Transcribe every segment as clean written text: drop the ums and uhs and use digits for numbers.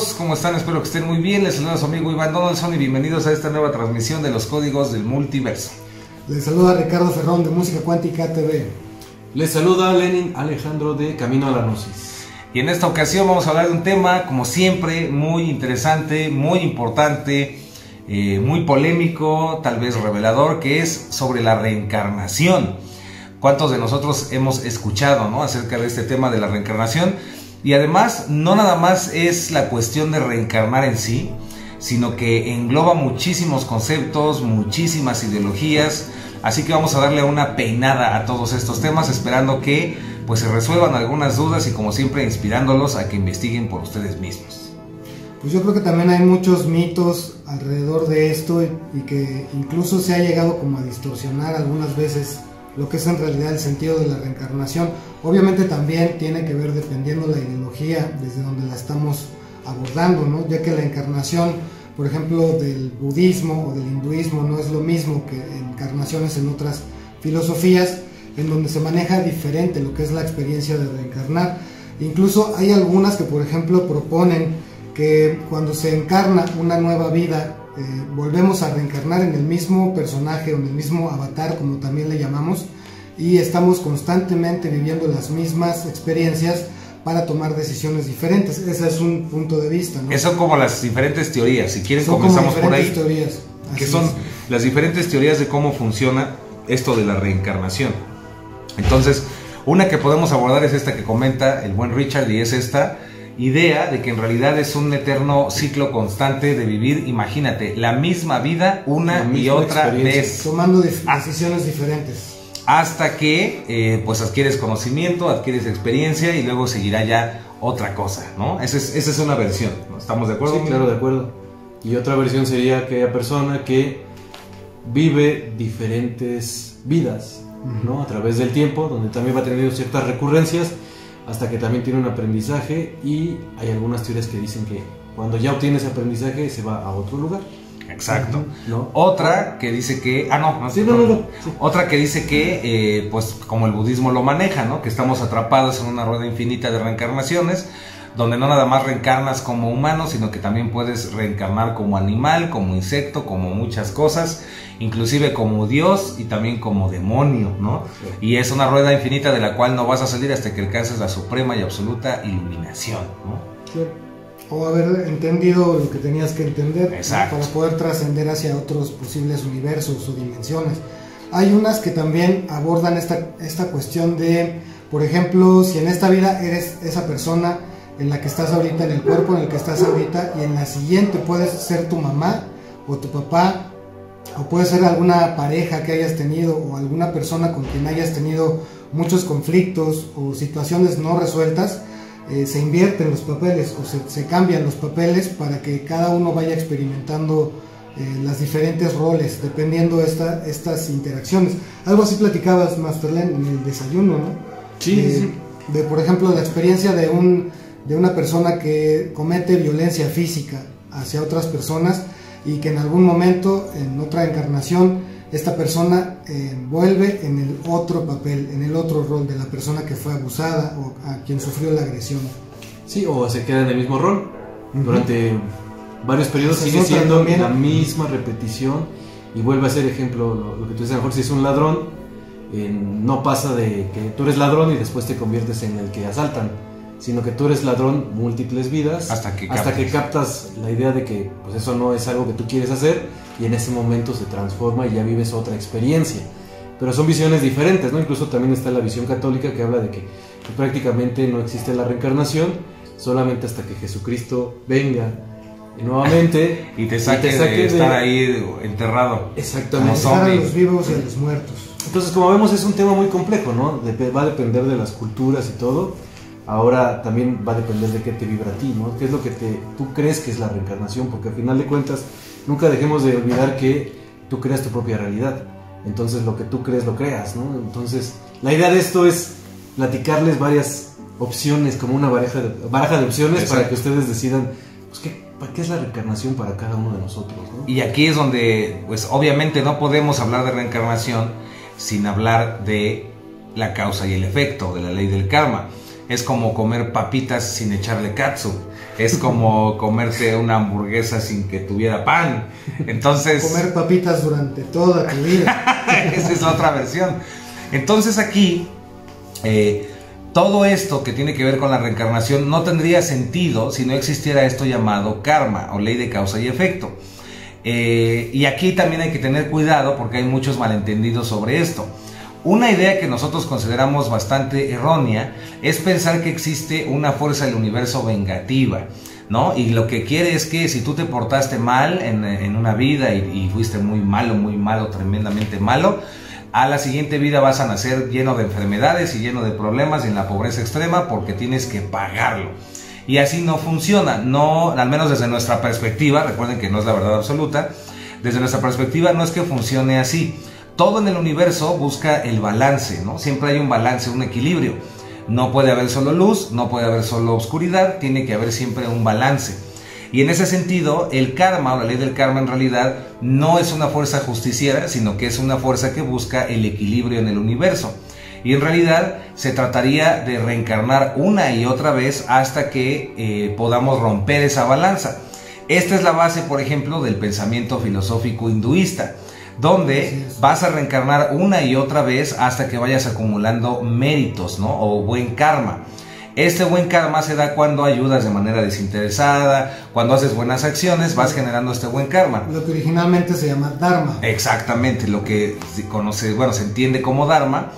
amigos, ¿cómo están? Espero que estén muy bien. Les saluda a su amigo Iván Donaldson y bienvenidos a esta nueva transmisión de los códigos del multiverso. Les saluda Ricardo Ferrón de Música Cuántica TV. Les saluda Lenin Alejandro de Camino a la Gnosis. Y en esta ocasión vamos a hablar de un tema, como siempre, muy interesante, muy importante, muy polémico, tal vez revelador, que es sobre la reencarnación. ¿Cuántos de nosotros hemos escuchado, ¿no?, acerca de este tema de la reencarnación? Y además, no nada más es la cuestión de reencarnar en sí, sino que engloba muchísimos conceptos, muchísimas ideologías. Así que vamos a darle una peinada a todos estos temas, esperando que pues se resuelvan algunas dudas y, como siempre, inspirándolos a que investiguen por ustedes mismos. Pues yo creo que también hay muchos mitos alrededor de esto y que incluso se ha llegado como a distorsionar algunas veces lo que es en realidad el sentido de la reencarnación. Obviamente también tiene que ver dependiendo la ideología desde donde la estamos abordando, ¿no? Ya que la encarnación, por ejemplo, del budismo o del hinduismo no es lo mismo que encarnaciones en otras filosofías, en donde se maneja diferente lo que es la experiencia de reencarnar. Incluso hay algunas que, por ejemplo, proponen que cuando se encarna una nueva vida, volvemos a reencarnar en el mismo personaje o en el mismo avatar, como también le llamamos, y estamos constantemente viviendo las mismas experiencias para tomar decisiones diferentes. Ese es un punto de vista, ¿no? Eso son como las diferentes teorías. Si quieren, comenzamos por ahí. Teorías. Que son las diferentes teorías de cómo funciona esto de la reencarnación. Entonces, una que podemos abordar es esta que comenta el buen Richard, y es esta idea de que en realidad es un eterno ciclo constante de vivir, imagínate, la misma vida una y otra vez, tomando decisiones diferentes, hasta que pues adquieres conocimiento, adquieres experiencia y luego seguirá ya otra cosa, ¿no? Esa es una versión, ¿no? ¿Estamos de acuerdo? Sí, claro, de acuerdo. Y otra versión sería aquella persona que vive diferentes vidas, ¿no?, a través del tiempo, donde también va teniendo ciertas recurrencias hasta que también tiene un aprendizaje, y hay algunas teorías que dicen que cuando ya obtiene ese aprendizaje se va a otro lugar. Exacto. ¿No? Otra que dice que... Sí. Otra que dice que, pues como el budismo lo maneja, ¿no?, que estamos atrapados en una rueda infinita de reencarnaciones, donde no nada más reencarnas como humano, sino que también puedes reencarnar como animal, como insecto, como muchas cosas, inclusive como Dios y también como demonio, ¿no? Sí. Y es una rueda infinita de la cual no vas a salir hasta que alcances la suprema y absoluta iluminación, ¿no? Sí. O haber entendido lo que tenías que entender, ¿no?, para poder trascender hacia otros posibles universos o dimensiones. Hay unas que también abordan esta cuestión de, por ejemplo, si en esta vida eres esa persona en la que estás ahorita, en el cuerpo en el que estás ahorita, y en la siguiente puedes ser tu mamá o tu papá, o puede ser alguna pareja que hayas tenido o alguna persona con quien hayas tenido muchos conflictos o situaciones no resueltas. Se invierten los papeles o se cambian los papeles para que cada uno vaya experimentando las diferentes roles dependiendo de estas interacciones. Algo así platicabas, Masterlen, en el desayuno, ¿no? Sí. De, por ejemplo, la experiencia de una persona que comete violencia física hacia otras personas, y que en algún momento, en otra encarnación, esta persona vuelve en el otro papel, en el otro rol de la persona que fue abusada o a quien sufrió la agresión. Sí, o se queda en el mismo rol. Durante varios periodos sigue siendo también la misma repetición, y vuelve a ser, ejemplo, lo que tú dices, a lo mejor si es un ladrón, no pasa de que tú eres ladrón y después te conviertes en el que asaltan, sino que tú eres ladrón múltiples vidas hasta que captas la idea de que pues eso no es algo que tú quieres hacer, y en ese momento se transforma y ya vives otra experiencia. Pero son visiones diferentes, ¿no? Incluso también está la visión católica, que habla de que prácticamente no existe la reencarnación, solamente hasta que Jesucristo venga nuevamente y te saque de estar ahí enterrado. Exactamente. A los vivos y a los muertos. Entonces, como vemos, es un tema muy complejo, ¿no? Va a depender de las culturas y todo. Ahora también va a depender de qué te vibra a ti, ¿no? ¿Qué es lo que tú crees que es la reencarnación? Porque al final de cuentas, nunca dejemos de olvidar que tú creas tu propia realidad. Entonces, lo que tú crees, lo creas, ¿no? Entonces, la idea de esto es platicarles varias opciones, como una baraja de opciones. Exacto. Para que ustedes decidan, pues, ¿qué es la reencarnación para cada uno de nosotros, ¿no? Y aquí es donde, pues, obviamente no podemos hablar de reencarnación sin hablar de la causa y el efecto, de la ley del karma. Es como comer papitas sin echarle catsup. Es como comerte una hamburguesa sin que tuviera pan. Entonces, comer papitas durante toda tu vida. esa es la otra versión. Entonces aquí, todo esto que tiene que ver con la reencarnación no tendría sentido si no existiera esto llamado karma o ley de causa y efecto. Y aquí también hay que tener cuidado porque hay muchos malentendidos sobre esto. Una idea que nosotros consideramos bastante errónea es pensar que existe una fuerza del universo vengativa, ¿no? Y lo que quiere es que si tú te portaste mal en una vida y fuiste muy malo, tremendamente malo, a la siguiente vida vas a nacer lleno de enfermedades y lleno de problemas y en la pobreza extrema porque tienes que pagarlo. Y así no funciona, no, al menos desde nuestra perspectiva. Recuerden que no es la verdad absoluta. Desde nuestra perspectiva no es que funcione así. Todo en el universo busca el balance, ¿no? Siempre hay un balance, un equilibrio. No puede haber solo luz, no puede haber solo oscuridad, tiene que haber siempre un balance. Y en ese sentido, el karma o la ley del karma en realidad no es una fuerza justiciera, sino que es una fuerza que busca el equilibrio en el universo. Y en realidad se trataría de reencarnar una y otra vez hasta que podamos romper esa balanza. Esta es la base, por ejemplo, del pensamiento filosófico hinduista, donde vas a reencarnar una y otra vez hasta que vayas acumulando méritos, ¿no? O buen karma. Este buen karma se da cuando ayudas de manera desinteresada, cuando haces buenas acciones, vas generando este buen karma. Lo que originalmente se llama dharma. Exactamente, lo que se conoce, bueno, se entiende como dharma.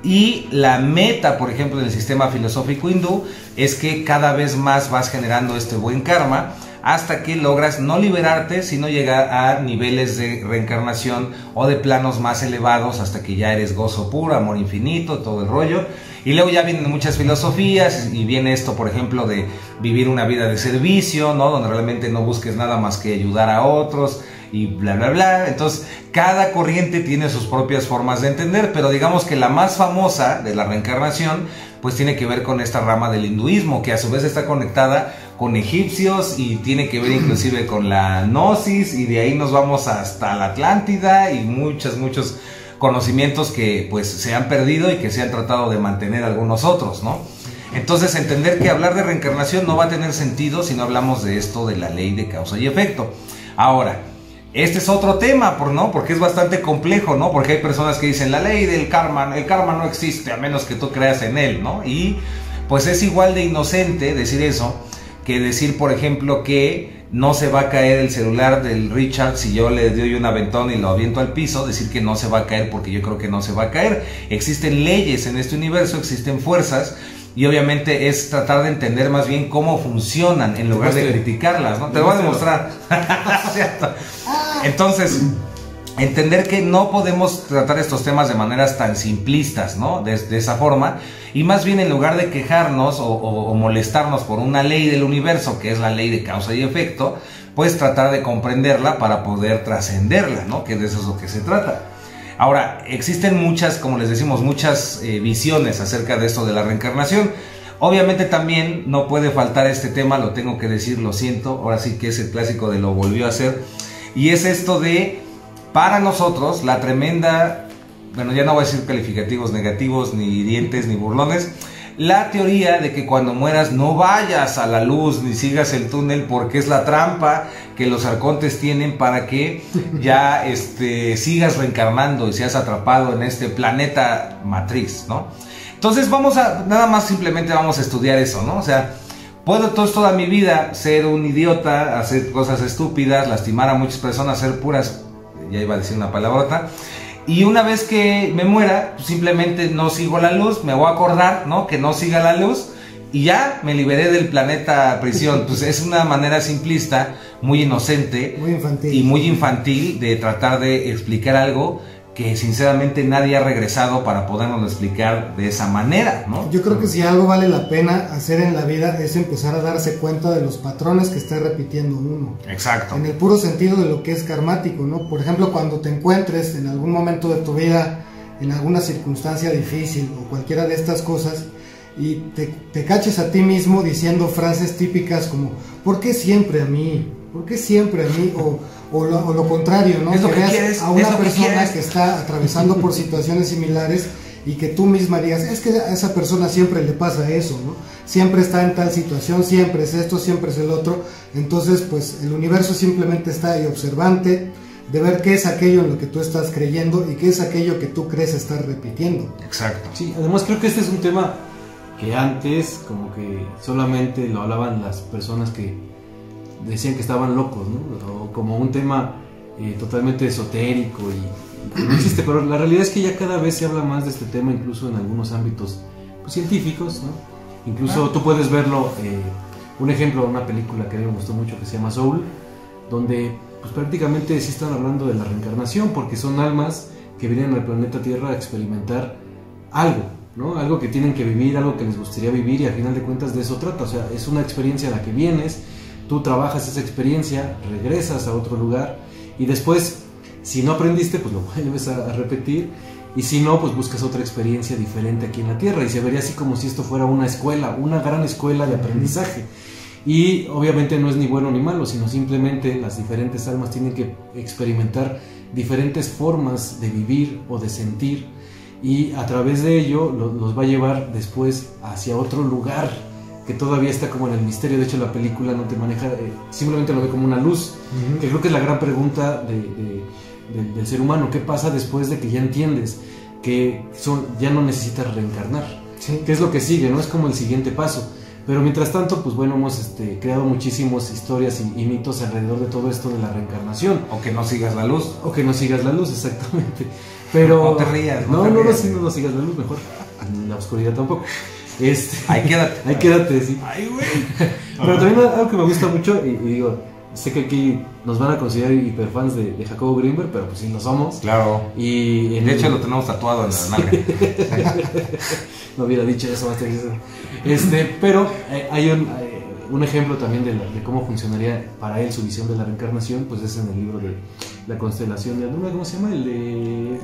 Y la meta, por ejemplo, del sistema filosófico hindú es que cada vez más vas generando este buen karma hasta que logras no liberarte, sino llegar a niveles de reencarnación o de planos más elevados hasta que ya eres gozo puro, amor infinito, todo el rollo. Y luego ya vienen muchas filosofías y viene esto, por ejemplo, de vivir una vida de servicio, ¿no? Donde realmente no busques nada más que ayudar a otros y bla, bla, bla. Entonces, cada corriente tiene sus propias formas de entender, pero digamos que la más famosa de la reencarnación, pues tiene que ver con esta rama del hinduismo, que a su vez está conectada con egipcios y tiene que ver inclusive con la gnosis, y de ahí nos vamos hasta la Atlántida y muchos conocimientos que pues se han perdido y que se han tratado de mantener algunos otros, ¿no? Entonces, entender que hablar de reencarnación no va a tener sentido si no hablamos de esto de la ley de causa y efecto. Ahora, este es otro tema, ¿no? Porque es bastante complejo, ¿no? Porque hay personas que dicen la ley del karma, el karma no existe a menos que tú creas en él, ¿no? Y pues es igual de inocente decir eso que decir, por ejemplo, que no se va a caer el celular del Richard si yo le doy un aventón y lo aviento al piso. Decir que no se va a caer porque yo creo que no se va a caer. Existen leyes en este universo, existen fuerzas, y obviamente es tratar de entender más bien cómo funcionan en lugar de criticarlas, ¿no? Te lo voy a demostrar. Entonces, entender que no podemos tratar estos temas de maneras tan simplistas, ¿no? De esa forma, y más bien en lugar de quejarnos o molestarnos por una ley del universo, que es la ley de causa y efecto, pues tratar de comprenderla para poder trascenderla, ¿no? Que de eso es lo que se trata. Ahora, existen muchas, como les decimos, muchas visiones acerca de esto de la reencarnación. Obviamente también no puede faltar este tema, lo tengo que decir, lo siento, ahora sí que es el clásico de lo volvió a hacer, y es esto de, para nosotros, la tremenda, bueno, ya no voy a decir calificativos negativos, ni hirientes, ni burlones, la teoría de que cuando mueras no vayas a la luz ni sigas el túnel, porque es la trampa que los arcontes tienen para que ya sigas reencarnando y seas atrapado en este planeta matriz, ¿no? Entonces nada más simplemente vamos a estudiar eso, ¿no? O sea, puedo toda mi vida ser un idiota, hacer cosas estúpidas, lastimar a muchas personas, hacer puras, ya iba a decir una palabrota, y una vez que me muera, pues simplemente no sigo la luz, me voy a acordar, ¿no? Que no siga la luz, y ya me liberé del planeta prisión. Pues es una manera simplista, muy inocente, muy infantil, y muy infantil de tratar de explicar algo que sinceramente nadie ha regresado para podernos explicar de esa manera, ¿no? Yo creo que si algo vale la pena hacer en la vida es empezar a darse cuenta de los patrones que está repitiendo uno. Exacto. En el puro sentido de lo que es karmático, ¿no? Por ejemplo, cuando te encuentres en algún momento de tu vida en alguna circunstancia difícil o cualquiera de estas cosas y te caches a ti mismo diciendo frases típicas como ¿por qué siempre a mí? ¿Por qué siempre a mí? O lo contrario, ¿no? Es lo que veas quieres, a una es lo persona que está atravesando por situaciones similares y que tú misma digas, es que a esa persona siempre le pasa eso, ¿no? Siempre está en tal situación, siempre es esto, siempre es el otro. Entonces, pues el universo simplemente está ahí observante, de ver qué es aquello en lo que tú estás creyendo y qué es aquello que tú crees estar repitiendo. Exacto. Sí, además creo que este es un tema que antes como que solamente lo hablaban las personas que decían que estaban locos, ¿no? O como un tema totalmente esotérico y no existe, pero la realidad es que ya cada vez se habla más de este tema, incluso en algunos ámbitos pues, científicos, ¿no? Incluso tú puedes verlo, un ejemplo, una película que a mí me gustó mucho que se llama Soul, donde pues prácticamente sí están hablando de la reencarnación, porque son almas que vienen al planeta Tierra a experimentar algo, ¿no? Algo que tienen que vivir, algo que les gustaría vivir, y al final de cuentas de eso trata. O sea, es una experiencia a la que vienes, tú trabajas esa experiencia, regresas a otro lugar y después, si no aprendiste, pues lo vuelves a repetir, y si no, pues buscas otra experiencia diferente aquí en la Tierra, y se vería así como si esto fuera una escuela, una gran escuela de aprendizaje. Y obviamente no es ni bueno ni malo, sino simplemente las diferentes almas tienen que experimentar diferentes formas de vivir o de sentir, y a través de ello los va a llevar después hacia otro lugar que todavía está como en el misterio. De hecho la película no te maneja, simplemente lo ve como una luz, que creo que es la gran pregunta del ser humano. ¿Qué pasa después de que ya entiendes que ya no necesitas reencarnar? Sí. ¿Qué es lo que sigue? ¿No? Es como el siguiente paso. Pero mientras tanto, pues bueno, hemos creado muchísimas historias y mitos alrededor de todo esto de la reencarnación. O que no sigas la luz. O que no sigas la luz, exactamente. Pero no te rías. No sigas la luz, mejor. En la oscuridad tampoco. Ahí quédate. Ahí quédate, sí. Ay, güey. Pero también algo que me gusta mucho, y digo, sé que aquí nos van a considerar hiperfans de Jacobo Greenberg, pero pues sí lo somos. Claro. Y de hecho lo tenemos tatuado en la nalga. No hubiera dicho eso más pero hay un ejemplo también de cómo funcionaría para él su visión de la reencarnación, pues es en el libro de La constelación de Andrómeda. ¿Cómo se llama? El de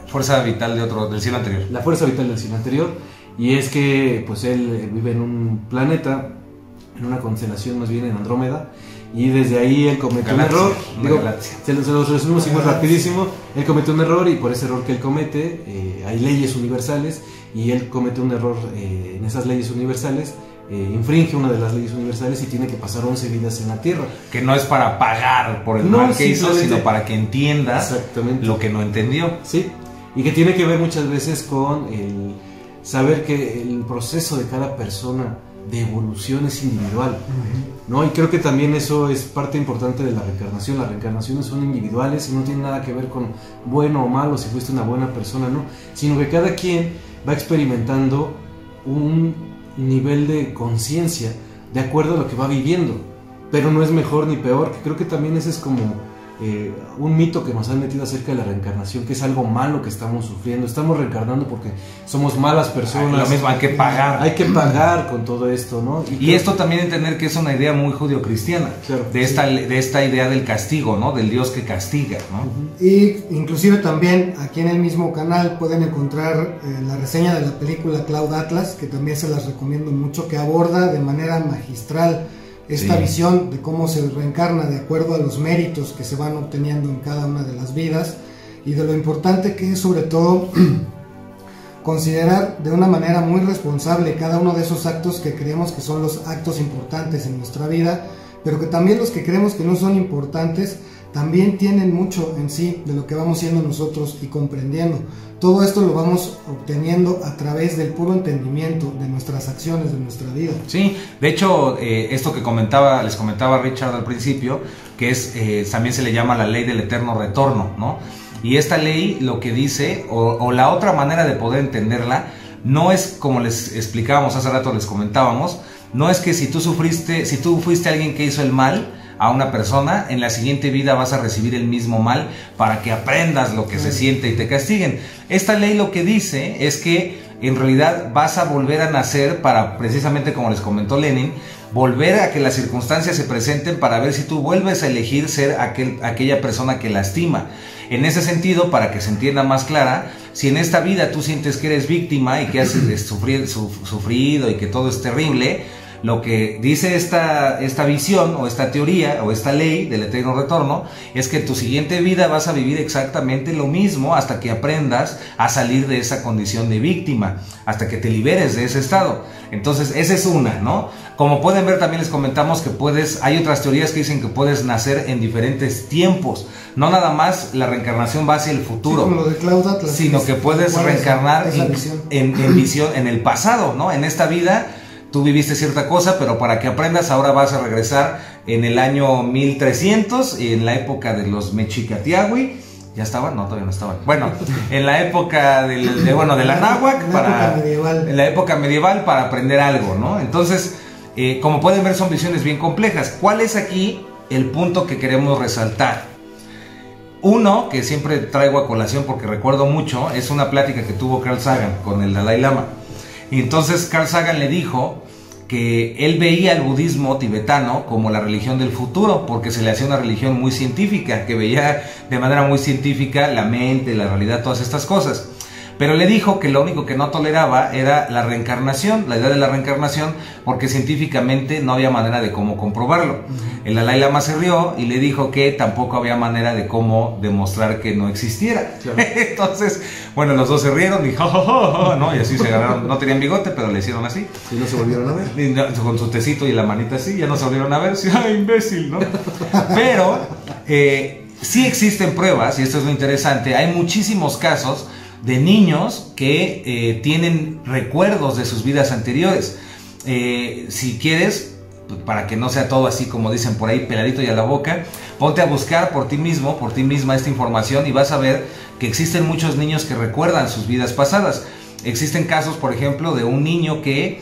Fuerza vital del cielo anterior. La fuerza vital del cielo anterior. Y es que pues él vive en un planeta, en una constelación más bien en Andrómeda, y desde ahí él comete un error. Se los resumimos muy rapidísimo. Él comete un error, y por ese error que él comete hay leyes universales, y él comete un error en esas leyes universales, infringe una de las leyes universales y tiene que pasar 11 vidas en la Tierra. Que no es para pagar por el mal que hizo, sino para que entienda lo que no entendió. Sí, y que tiene que ver muchas veces con el saber que el proceso de cada persona de evolución es individual, ¿no? Y creo que también eso es parte importante de la reencarnación. Las reencarnaciones son individuales y no tienen nada que ver con bueno o malo, si fuiste una buena persona, no, sino que cada quien va experimentando un nivel de conciencia de acuerdo a lo que va viviendo, pero no es mejor ni peor, que creo que también ese es como un mito que nos han metido acerca de la reencarnación, que es algo malo que estamos sufriendo. Estamos reencarnando porque somos malas personas. Lo mismo, hay que pagar. Hay que pagar con todo esto, ¿no? Y esto también entender que es una idea muy judio-cristiana, claro, de esta idea del castigo, ¿no? Del Dios que castiga, ¿no? Y inclusive también aquí en el mismo canal pueden encontrar la reseña de la película Cloud Atlas, que también se las recomiendo mucho, que aborda de manera magistral esta visión de cómo se reencarna de acuerdo a los méritos que se van obteniendo en cada una de las vidas, y de lo importante que es sobre todo considerar de una manera muy responsable cada uno de esos actos que creemos que son los actos importantes en nuestra vida, pero que también los que creemos que no son importantes también tienen mucho en sí de lo que vamos siendo nosotros y comprendiendo. Todo esto lo vamos obteniendo a través del puro entendimiento de nuestras acciones, de nuestra vida. Sí, de hecho, esto que les comentaba Richard al principio, que es también se le llama la ley del eterno retorno, ¿no? Y esta ley lo que dice, o la otra manera de poder entenderla, no es como les explicábamos hace rato, les comentábamos, no es que si tú fuiste alguien que hizo el mal a una persona, en la siguiente vida vas a recibir el mismo mal para que aprendas lo que se siente y te castiguen. Esta ley lo que dice es que en realidad vas a volver a nacer para, precisamente como les comentó Lenin, volver a que las circunstancias se presenten para ver si tú vuelves a elegir ser aquella persona que lastima. En ese sentido, para que se entienda más clara, si en esta vida tú sientes que eres víctima y que has sufrido y que todo es terrible, Lo que dice esta visión o esta teoría o esta ley del eterno retorno es que en tu siguiente vida vas a vivir exactamente lo mismo hasta que aprendas a salir de esa condición de víctima, hasta que te liberes de ese estado. Entonces esa es una, ¿no? Como pueden ver, también les comentamos que hay otras teorías que dicen que puedes nacer en diferentes tiempos, no nada más la reencarnación va hacia el futuro, sí, como lo de Cloud Atlas, sino que puedes reencarnar en visión en el pasado, ¿no? En esta vida tú viviste cierta cosa, pero para que aprendas ahora vas a regresar en el año 1300, en la época de los Mexicatiahui. ¿Ya estaban? No, todavía no estaban. Bueno, en la época de la náhuac, en la época medieval para aprender algo, ¿no? Entonces, como pueden ver, son visiones bien complejas. ¿Cuál es aquí el punto que queremos resaltar? Uno, que siempre traigo a colación porque recuerdo mucho, es una plática que tuvo Carl Sagan con el Dalai Lama. Y entonces Carl Sagan le dijo que él veía el budismo tibetano como la religión del futuro, porque se le hacía una religión muy científica, que veía de manera muy científica la mente, la realidad, todas estas cosas. Pero le dijo que lo único que no toleraba era la reencarnación, la idea de la reencarnación, porque científicamente no había manera de cómo comprobarlo. El Dalai Lama se rió y le dijo que tampoco había manera de cómo demostrar que no existiera. Claro. Entonces, bueno, los dos se rieron y ¿no? Y así se agarraron. No tenían bigote, pero le hicieron así. Y no se volvieron a ver. Y con su tecito y la manita así, ya no se volvieron a ver. Sí, ¡ay, imbécil!, ¿no? Pero sí existen pruebas, y esto es lo interesante. Hay muchísimos casos de niños que tienen recuerdos de sus vidas anteriores. Si quieres, para que no sea todo así como dicen por ahí, peladito y a la boca, ponte a buscar por ti mismo, por ti misma esta información y vas a ver que existen muchos niños que recuerdan sus vidas pasadas. Existen casos, por ejemplo, de un niño que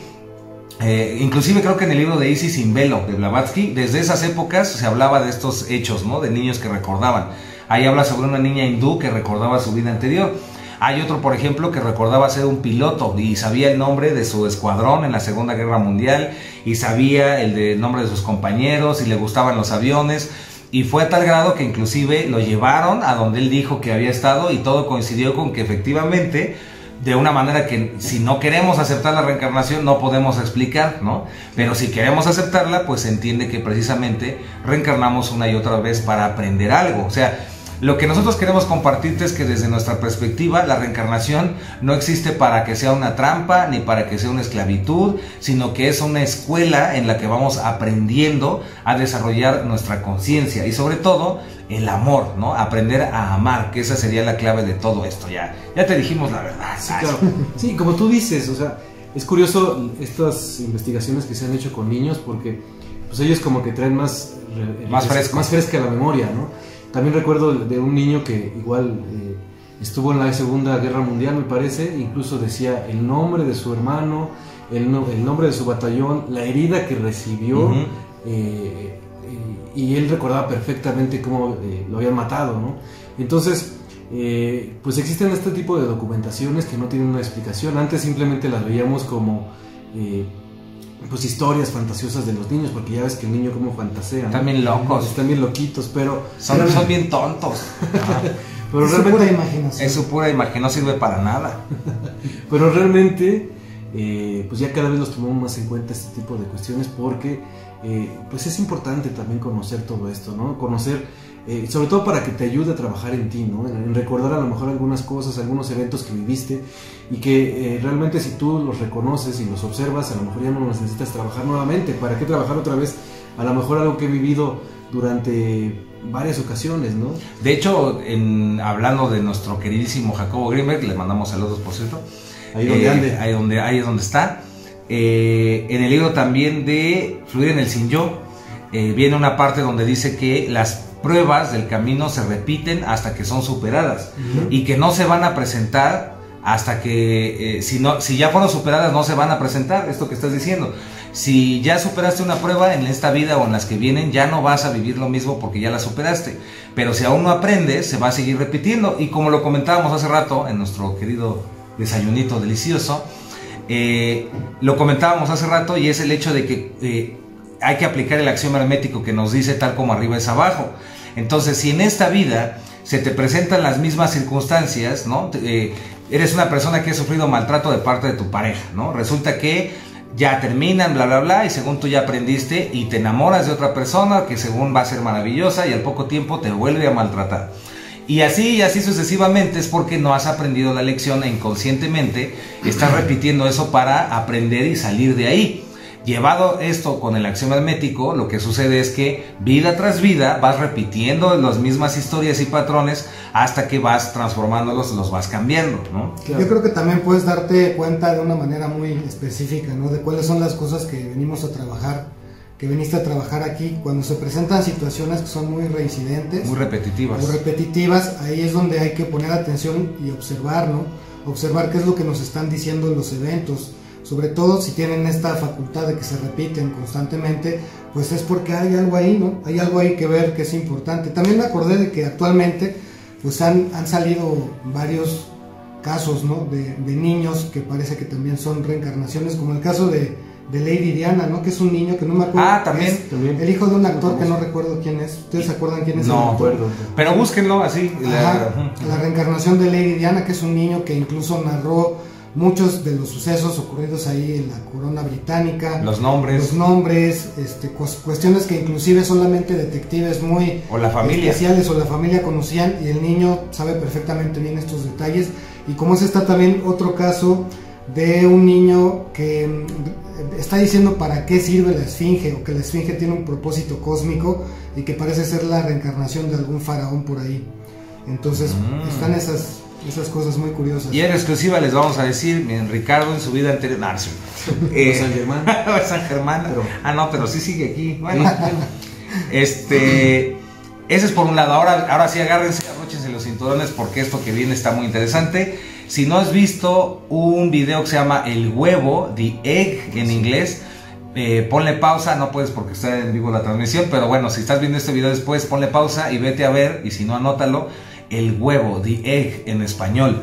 inclusive creo que en el libro de Isis sin velo de Blavatsky, desde esas épocas se hablaba de estos hechos, ¿no? De niños que recordaban. Ahí habla sobre una niña hindú que recordaba su vida anterior. Hay otro, por ejemplo, que recordaba ser un piloto y sabía el nombre de su escuadrón en la Segunda Guerra Mundial y sabía el nombre de sus compañeros y le gustaban los aviones, y fue a tal grado que inclusive lo llevaron a donde él dijo que había estado y todo coincidió con que efectivamente, de una manera que si no queremos aceptar la reencarnación no podemos explicar, ¿no? Pero si queremos aceptarla, pues se entiende que precisamente reencarnamos una y otra vez para aprender algo. O sea, lo que nosotros queremos compartirte es que desde nuestra perspectiva la reencarnación no existe para que sea una trampa ni para que sea una esclavitud, sino que es una escuela en la que vamos aprendiendo a desarrollar nuestra conciencia y sobre todo el amor, ¿no? Aprender a amar, que esa sería la clave de todo esto. Ya te dijimos la verdad. Sí, claro. Sí, como tú dices, o sea, es curioso estas investigaciones que se han hecho con niños porque pues ellos como que traen más fresca la memoria, ¿no? También recuerdo de un niño que igual estuvo en la Segunda Guerra Mundial, me parece, incluso decía el nombre de su hermano, el nombre de su batallón, la herida que recibió, y él recordaba perfectamente cómo lo habían matado, ¿no? Entonces, pues existen este tipo de documentaciones que no tienen una explicación. Antes simplemente las veíamos como pues historias fantasiosas de los niños, porque ya ves que el niño como fantasea, ¿no? Están bien locos, están bien loquitos, pero son bien tontos. Pero es realmente su pura imaginación. Es su pura imaginación, no sirve para nada. Pero realmente pues ya cada vez los tomamos más en cuenta este tipo de cuestiones porque pues es importante también conocer todo esto, ¿no? Conocer sobre todo para que te ayude a trabajar en ti, ¿no? En recordar a lo mejor algunas cosas, algunos eventos que viviste y que realmente si tú los reconoces y los observas, a lo mejor ya no los necesitas trabajar nuevamente. ¿Para qué trabajar otra vez a lo mejor algo que he vivido durante varias ocasiones, ¿no? De hecho, hablando de nuestro queridísimo Jacobo Grimberg, le mandamos saludos, por cierto. Ahí donde ande. Ahí es donde está. En el libro también de Fluir en el Sin Yo, viene una parte donde dice que las pruebas del camino se repiten hasta que son superadas y que no se van a presentar hasta que, si ya fueron superadas, no se van a presentar, esto que estás diciendo. Si ya superaste una prueba en esta vida o en las que vienen, ya no vas a vivir lo mismo porque ya la superaste. Pero si aún no aprendes, se va a seguir repitiendo. Y como lo comentábamos hace rato en nuestro querido desayunito delicioso, lo comentábamos hace rato, y es el hecho de que hay que aplicar el axioma hermético que nos dice tal como arriba es abajo. Entonces, si en esta vida se te presentan las mismas circunstancias, ¿no? Eres una persona que ha sufrido maltrato de parte de tu pareja, ¿no? Resulta que ya terminan, bla, bla, bla, y según tú ya aprendiste y te enamoras de otra persona que según va a ser maravillosa y al poco tiempo te vuelve a maltratar. Y así sucesivamente es porque no has aprendido la lección e inconscientemente estás repitiendo eso para aprender y salir de ahí. Llevado esto con el axioma hermético, lo que sucede es que vida tras vida vas repitiendo las mismas historias y patrones hasta que vas transformándolos, los vas cambiando, ¿no? Claro. Yo creo que también puedes darte cuenta de una manera muy específica, ¿no? De cuáles son las cosas que venimos a trabajar, que viniste a trabajar aquí. Cuando se presentan situaciones que son muy reincidentes, muy repetitivas, ahí es donde hay que poner atención y observar, ¿no? Observar qué es lo que nos están diciendo los eventos. Sobre todo si tienen esta facultad de que se repiten constantemente, pues es porque hay algo ahí, ¿no? Hay algo ahí que ver que es importante. También me acordé de que actualmente pues han salido varios casos, ¿no? De niños que parece que también son reencarnaciones, como el caso de Lady Diana, ¿no? Que es un niño que no me acuerdo. También. El hijo de un actor que no recuerdo quién es. ¿Ustedes se acuerdan quién es? No, acuerdo. Pero búsquenlo así. La reencarnación de Lady Diana, que es un niño que incluso narró muchos de los sucesos ocurridos ahí en la corona británica, los nombres, cuestiones que inclusive solamente detectives muy o la familia especiales o la familia conocían, y el niño sabe perfectamente bien estos detalles. Y como ese está también otro caso de un niño que está diciendo para qué sirve la esfinge, o que la esfinge tiene un propósito cósmico y que parece ser la reencarnación de algún faraón por ahí. Entonces están esas cosas muy curiosas. Y en exclusiva les vamos a decir, miren, Ricardo en su vida anterior, San Germán. San Germán. Pero sí sigue aquí. Bueno, ese es por un lado. Ahora sí, agárrense, abróchense los cinturones, porque esto que viene está muy interesante. Si no has visto un video que se llama El Huevo, The Egg en inglés, ponle pausa, no puedes porque está en vivo la transmisión, pero bueno, si estás viendo este video después, ponle pausa y vete a ver, y si no, anótalo. El Huevo, The Egg en español.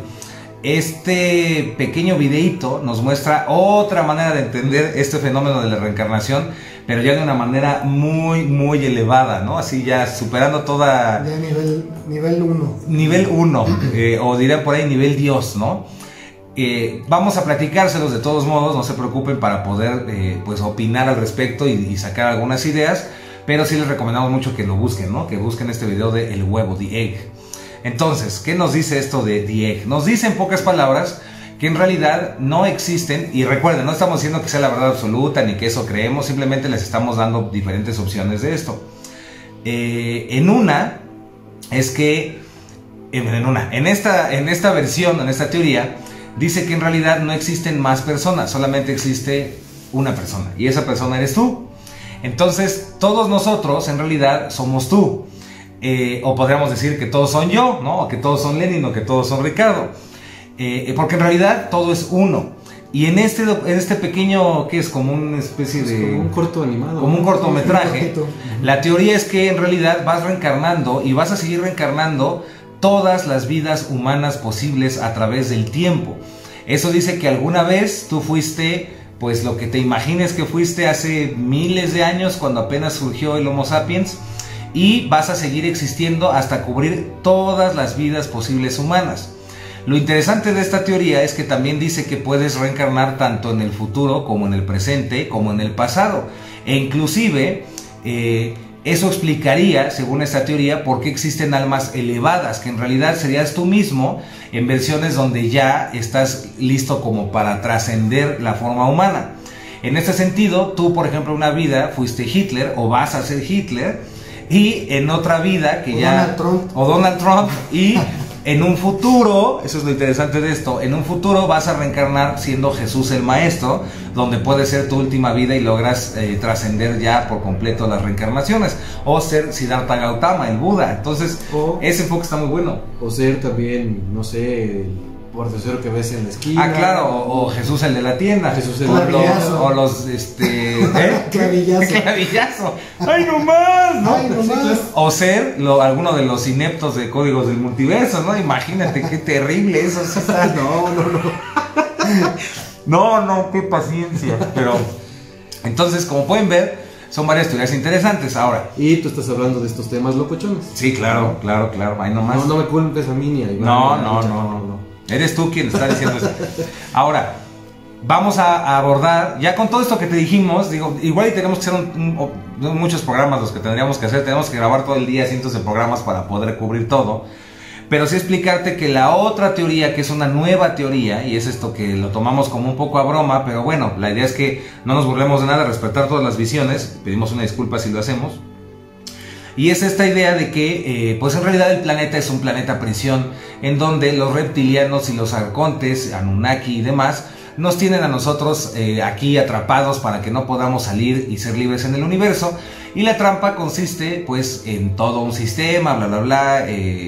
Este pequeño videíto nos muestra otra manera de entender este fenómeno de la reencarnación, pero ya de una manera muy, muy elevada, ¿no? Así ya superando toda... Ya nivel 1. Nivel 1, o diría por ahí nivel Dios, ¿no? Vamos a platicárselos de todos modos, no se preocupen, para poder pues opinar al respecto y sacar algunas ideas, pero sí les recomendamos mucho que lo busquen, ¿no? Que busquen este video de El Huevo, The Egg. Entonces, ¿qué nos dice esto de The Egg? Nos dice en pocas palabras que en realidad no existen, y recuerden, no estamos diciendo que sea la verdad absoluta ni que eso creemos, simplemente les estamos dando diferentes opciones de esto. En esta versión, en esta teoría, dice que en realidad no existen más personas, solamente existe una persona, y esa persona eres tú. Entonces, todos nosotros en realidad somos tú. O podríamos decir que todos son yo, ¿no? O que todos son Lenin, o que todos son Ricardo. Porque en realidad todo es uno. Y en este pequeño, que es como una especie de... como un corto animado. Como un cortometraje. La teoría es que en realidad vas reencarnando y vas a seguir reencarnando todas las vidas humanas posibles a través del tiempo. Eso dice que alguna vez tú fuiste, pues lo que te imagines que fuiste hace miles de años, cuando apenas surgió el Homo sapiens, y vas a seguir existiendo hasta cubrir todas las vidas posibles humanas. Lo interesante de esta teoría es que también dice que puedes reencarnar tanto en el futuro como en el presente como en el pasado, e inclusive eso explicaría, según esta teoría, por qué existen almas elevadas, que en realidad serías tú mismo en versiones donde ya estás listo como para trascender la forma humana. En este sentido, tú, por ejemplo, en una vida fuiste Hitler o vas a ser Hitler, y en otra vida que Donald Trump, y en un futuro, eso es lo interesante de esto, en un futuro vas a reencarnar siendo Jesús el Maestro, donde puede ser tu última vida y logras trascender ya por completo las reencarnaciones, o ser Siddhartha Gautama, el Buda. Entonces ese enfoque está muy bueno. O ser también, no sé, el portecero que ves en la esquina. Claro, o Jesús el de la tienda. Jesús el de clavillazo. ¡Ay, no más! ¿No? Ay, no más. O ser alguno de los ineptos de Códigos del Multiverso, ¿no? Imagínate qué terrible eso. No, qué paciencia. Pero, entonces, como pueden ver, son varias teorías interesantes. Ahora, y tú estás hablando de estos temas locochones. Sí, claro. Ahí nomás. No me culpes a mí ni a Iván. No. Eres tú quien está diciendo eso. Ahora, vamos a abordar, ya con todo esto que te dijimos, digo, igual y tenemos que hacer muchos programas los que tendríamos que hacer, tenemos que grabar todo el día cientos de programas para poder cubrir todo, pero sí explicarte que la otra teoría, que es una nueva teoría, y es esto que lo tomamos como un poco a broma, pero bueno, la idea es que no nos burlemos de nada, respetar todas las visiones, pedimos una disculpa si lo hacemos, y es esta idea de que, pues en realidad el planeta es un planeta prisión, en donde los reptilianos y los arcontes, Anunnaki y demás, nos tienen a nosotros aquí atrapados para que no podamos salir y ser libres en el universo. Y la trampa consiste pues en todo un sistema, bla bla bla,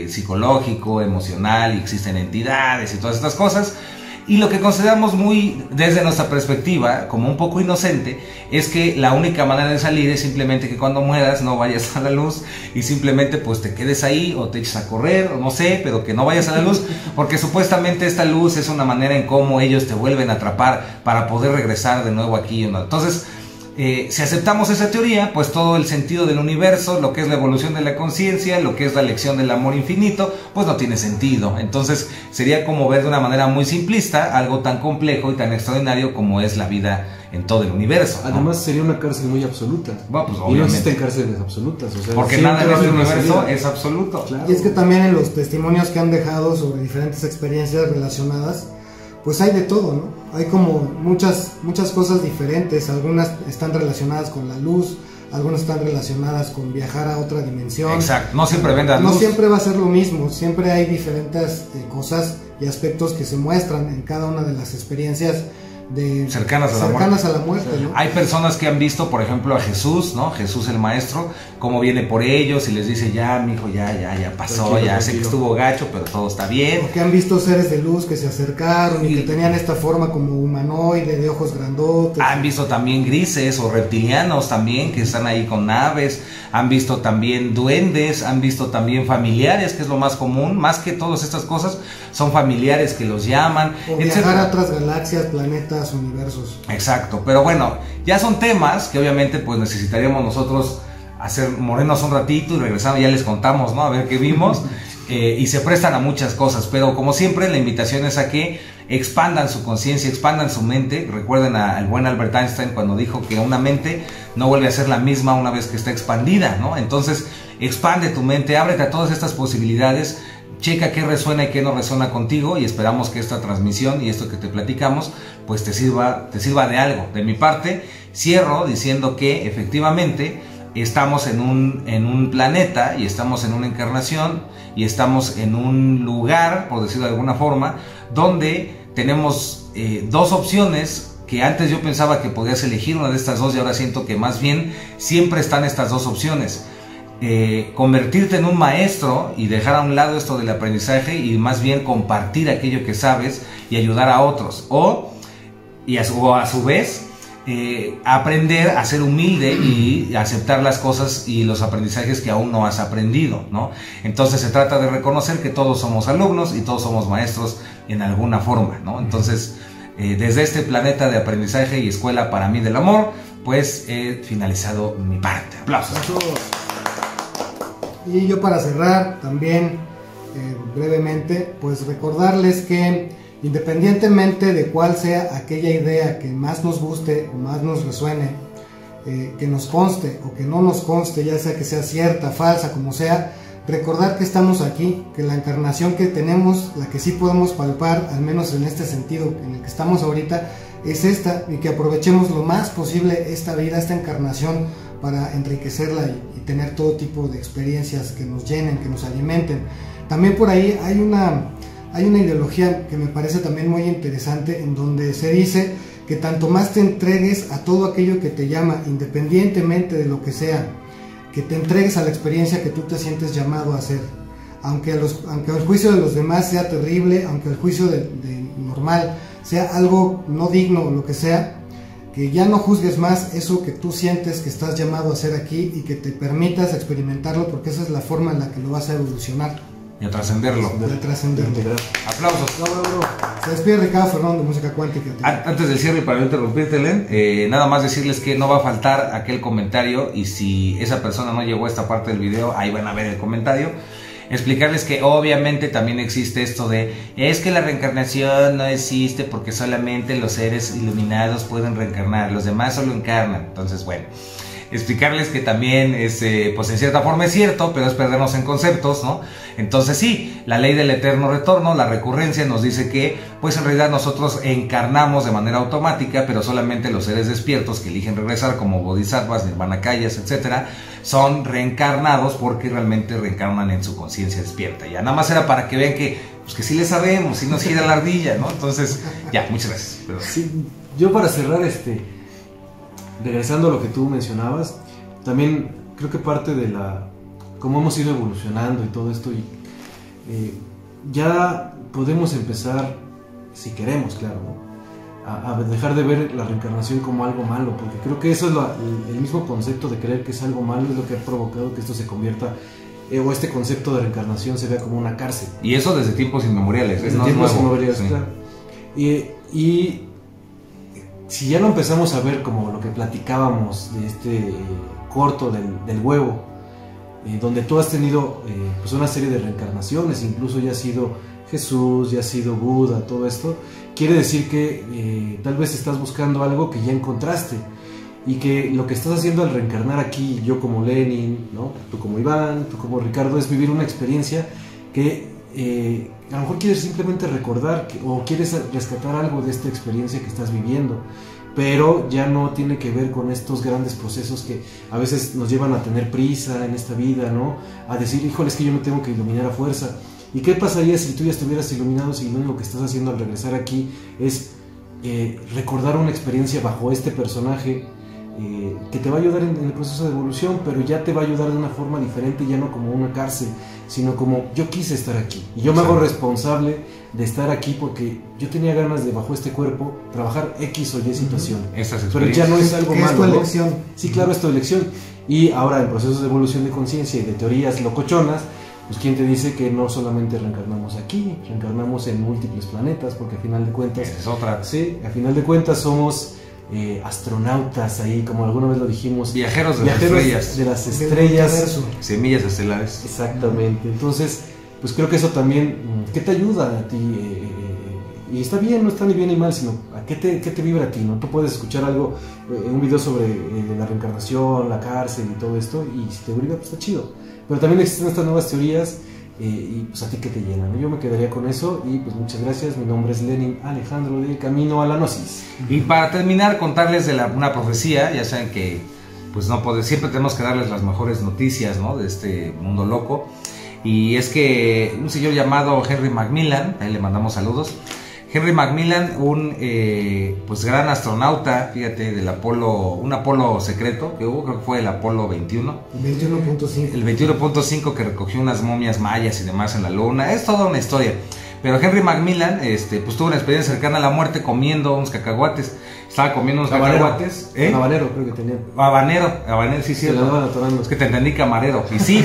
psicológico, emocional, y existen entidades y todas estas cosas. Y lo que consideramos muy, desde nuestra perspectiva, como un poco inocente, es que la única manera de salir es simplemente que cuando mueras no vayas a la luz y simplemente pues te quedes ahí o te eches a correr, o no sé, pero que no vayas a la luz, porque supuestamente esta luz es una manera en cómo ellos te vuelven a atrapar para poder regresar de nuevo aquí. Entonces, si aceptamos esa teoría, pues todo el sentido del universo, lo que es la evolución de la conciencia, lo que es la lección del amor infinito, pues no tiene sentido. Entonces sería como ver de una manera muy simplista algo tan complejo y tan extraordinario como es la vida en todo el universo, ¿no? Además sería una cárcel muy absoluta. Bueno, pues, y no existen cárceles absolutas, o sea, porque nada en este universo es absoluto. Claro. Y es que también en los testimonios que han dejado sobre diferentes experiencias relacionadas, pues hay de todo, ¿no? Hay como muchas cosas diferentes, algunas están relacionadas con la luz, algunas están relacionadas con viajar a otra dimensión. Exacto, no siempre vendas luz. No siempre va a ser lo mismo, siempre hay diferentes cosas y aspectos que se muestran en cada una de las experiencias cercanas a la muerte, ¿no? Hay personas que han visto, por ejemplo, a Jesús, ¿no? Jesús el maestro, cómo miene por ellos y les dice, ya, mijo, ya pasó, tranquilo, ya sé que estuvo gacho, pero todo está bien. O que han visto seres de luz que se acercaron y que tenían esta forma como humanoide, de ojos grandotes. Han visto también grises o reptilianos también, que están ahí con naves. Han visto también duendes, han visto también familiares, que es lo más común, más que todas estas cosas, son familiares que los llaman. O viajar a otras galaxias, planetas, universos. Exacto, pero bueno, ya son temas que obviamente pues necesitaríamos nosotros hacer morenos un ratito y regresando ya les contamos, ¿no? A ver qué vimos. Y se prestan a muchas cosas, pero como siempre la invitación es a que expandan su conciencia, expandan su mente. Recuerden al buen Albert Einstein cuando dijo que una mente no vuelve a ser la misma una vez que está expandida, ¿no? Entonces expande tu mente, ábrete a todas estas posibilidades, checa qué resuena y qué no resuena contigo, y esperamos que esta transmisión y esto que te platicamos pues te sirva de algo. De mi parte cierro diciendo que efectivamente estamos en un planeta y estamos en una encarnación y estamos en un lugar, por decirlo de alguna forma, donde tenemos dos opciones que antes yo pensaba que podías elegir una de estas dos y ahora siento que más bien siempre están estas dos opciones. Convertirte en un maestro y dejar a un lado esto del aprendizaje y más bien compartir aquello que sabes y ayudar a otros, o a su vez aprender a ser humilde y aceptar las cosas y los aprendizajes que aún no has aprendido, ¿no? Entonces se trata de reconocer que todos somos alumnos y todos somos maestros en alguna forma, ¿no? Entonces desde este planeta de aprendizaje y escuela para mí del amor, pues he finalizado mi parte. Aplausos. Y yo para cerrar también brevemente, pues recordarles que independientemente de cuál sea aquella idea que más nos guste o más nos resuene, que nos conste o que no nos conste, ya sea que sea cierta, falsa, como sea, recordar que estamos aquí, que la encarnación que tenemos, la que sí podemos palpar, al menos en este sentido en el que estamos ahorita, es esta, y que aprovechemos lo más posible esta vida, esta encarnación, para enriquecerla y tener todo tipo de experiencias que nos llenen, que nos alimenten. También por ahí hay una ideología que me parece también muy interesante, en donde se dice que tanto más te entregues a todo aquello que te llama, independientemente de lo que sea, que te entregues a la experiencia que tú te sientes llamado a hacer, aunque el juicio de los demás sea terrible, aunque el juicio de normal sea algo no digno o lo que sea, que ya no juzgues más eso que tú sientes que estás llamado a hacer aquí y que te permitas experimentarlo, porque esa es la forma en la que lo vas a evolucionar. Y a trascenderlo. Aplausos. Se despide Ricardo Ferrón de Música Cuántica. Antes del cierre, para no interrumpirte, Len, nada más decirles que no va a faltar aquel comentario, y si esa persona no llegó a esta parte del video, ahí van a ver el comentario, explicarles que obviamente también existe esto de, es que la reencarnación no existe porque solamente los seres iluminados pueden reencarnar, los demás solo encarnan. Entonces, bueno, explicarles que también pues en cierta forma es cierto, pero es perdernos en conceptos, ¿no? Entonces sí, la ley del eterno retorno, la recurrencia, nos dice que pues en realidad nosotros encarnamos de manera automática, pero solamente los seres despiertos que eligen regresar, como bodhisattvas, nirvanakayas, etcétera, son reencarnados porque realmente reencarnan en su conciencia despierta. Ya nada más era para que vean que pues que sí le sabemos, sí nos gira la ardilla, ¿no? Entonces, ya, muchas gracias. Sí, yo para cerrar, regresando a lo que tú mencionabas, también creo que parte de cómo hemos ido evolucionando y todo esto, ya podemos empezar, si queremos, claro, ¿no? a dejar de ver la reencarnación como algo malo, porque creo que eso es el mismo concepto de creer que es algo malo, es lo que ha provocado que esto se convierta, o este concepto de reencarnación se vea como una cárcel. Y eso desde tiempos inmemoriales. Desde tiempos inmemoriales, sí. Claro. Y si ya lo empezamos a ver como lo que platicábamos de este corto del huevo, donde tú has tenido pues una serie de reencarnaciones, incluso ya ha sido Jesús, ya ha sido Buda, todo esto, quiere decir que tal vez estás buscando algo que ya encontraste, y que lo que estás haciendo al reencarnar aquí, yo como Lenin, ¿no? Tú como Iván, tú como Ricardo, es vivir una experiencia que a lo mejor quieres simplemente recordar o quieres rescatar algo de esta experiencia que estás viviendo, pero ya no tiene que ver con estos grandes procesos que a veces nos llevan a tener prisa en esta vida, ¿no? A decir, híjole, es que yo me tengo que iluminar a fuerza. ¿Y qué pasaría si tú ya estuvieras iluminado, si lo único que estás haciendo al regresar aquí es recordar una experiencia bajo este personaje que te va a ayudar en el proceso de evolución, pero ya te va a ayudar de una forma diferente, ya no como una cárcel, sino como yo quise estar aquí y yo me hago responsable de estar aquí porque yo tenía ganas de bajo este cuerpo trabajar X o Y situación, pero ya no es algo malo, es tu elección, ¿no? Sí, claro, es tu elección. Y ahora en procesos de evolución de conciencia y de teorías locochonas, pues quién te dice que no solamente reencarnamos aquí, reencarnamos en múltiples planetas, porque al final de cuentas es otra. Sí, al final de cuentas somos astronautas ahí, como alguna vez lo dijimos, viajeros de las estrellas, semillas estelares. Exactamente. Entonces, pues creo que eso también, ¿qué te ayuda a ti? Y está bien, no está ni bien ni mal, sino ¿a qué te vibra a ti? ¿No? Tú puedes escuchar algo, un video sobre la reencarnación, la cárcel y todo esto, y si te vibra, pues está chido. Pero también existen estas nuevas teorías, y pues a ti que te llenan, ¿no? Yo me quedaría con eso y pues muchas gracias. Mi nombre es Lenin Alejandro de Camino a la Gnosis. Y para terminar, contarles de una profecía. Ya saben que pues siempre tenemos que darles las mejores noticias, ¿no? De este mundo loco. Y es que un señor llamado Henry Macmillan, ahí le mandamos saludos. Henry Macmillan, un pues gran astronauta, fíjate, del un Apolo secreto que hubo, creo que fue el Apolo 21. 21.5. El 21.5, que recogió unas momias mayas y demás en la luna. Es toda una historia. Pero Henry Macmillan pues tuvo una experiencia cercana a la muerte comiendo unos cacahuates. Estaba comiendo unos cacahuates. Habanero, creo que tenía. Habanero, sí, cierto. Es que te entendí camarero. Y sí,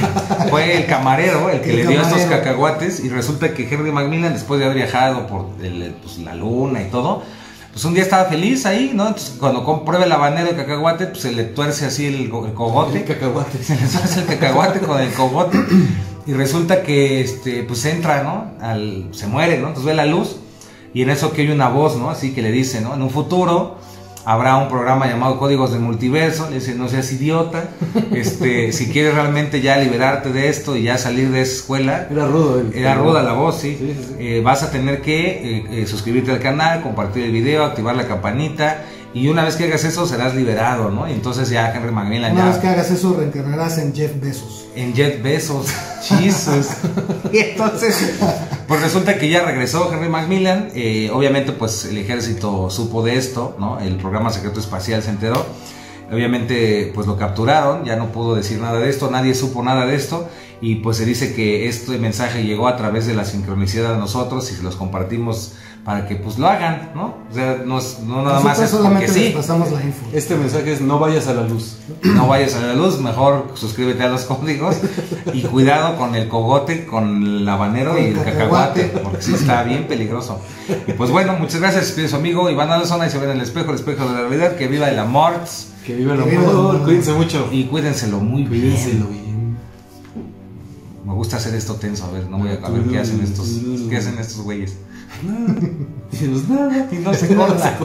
fue el camarero el que le dio estos cacahuates. Y resulta que Henry Macmillan, después de haber viajado por pues, la luna y todo, pues un día estaba feliz ahí, ¿no? Entonces cuando prueba el habanero, el cacahuate, pues se le tuerce así el cogote. El cacahuate. Se le tuerce el cacahuate con el cogote. Y resulta que pues entra, ¿no? Se muere, ¿no? Entonces ve la luz. Y en eso que oye una voz, ¿no? Así que le dice, ¿no? En un futuro habrá un programa llamado Códigos del Multiverso. Le dice, no seas idiota. Si quieres realmente ya liberarte de esto y ya salir de esa escuela. Era rudo. Era ruda la voz, sí. Sí. Vas a tener que suscribirte al canal, compartir el video, activar la campanita. Y una vez que hagas eso, serás liberado, ¿no? Y entonces ya Henry Macmillan Una vez que hagas eso, reencarnarás en Jeff Bezos. En Jeff Bezos. Jesus. Y entonces, pues resulta que ya regresó Henry Macmillan. Obviamente, pues el ejército supo de esto, ¿no? El programa secreto espacial se enteró. Obviamente, pues lo capturaron. Ya no pudo decir nada de esto. Nadie supo nada de esto. Y pues se dice que este mensaje llegó a través de la sincronicidad de nosotros y se los compartimos para que pues lo hagan, ¿no? O sea, no nada más es solamente porque sí. Pasamos la info. Este mensaje es: no vayas a la luz. No vayas a la luz, mejor suscríbete a los códigos y cuidado con el cogote, con el habanero y el cacahuate, porque sí está bien peligroso. Y pues bueno, muchas gracias, su amigo Iván Alonso, y se ve en el espejo de la realidad. Que viva el amor. Que viva el amor. Cuídense mucho. Y cuídenselo muy bien. Cuídenselo bien. Me gusta hacer esto tenso, a ver, no voy a ver qué hacen estos güeyes. Nada. Y no se corta.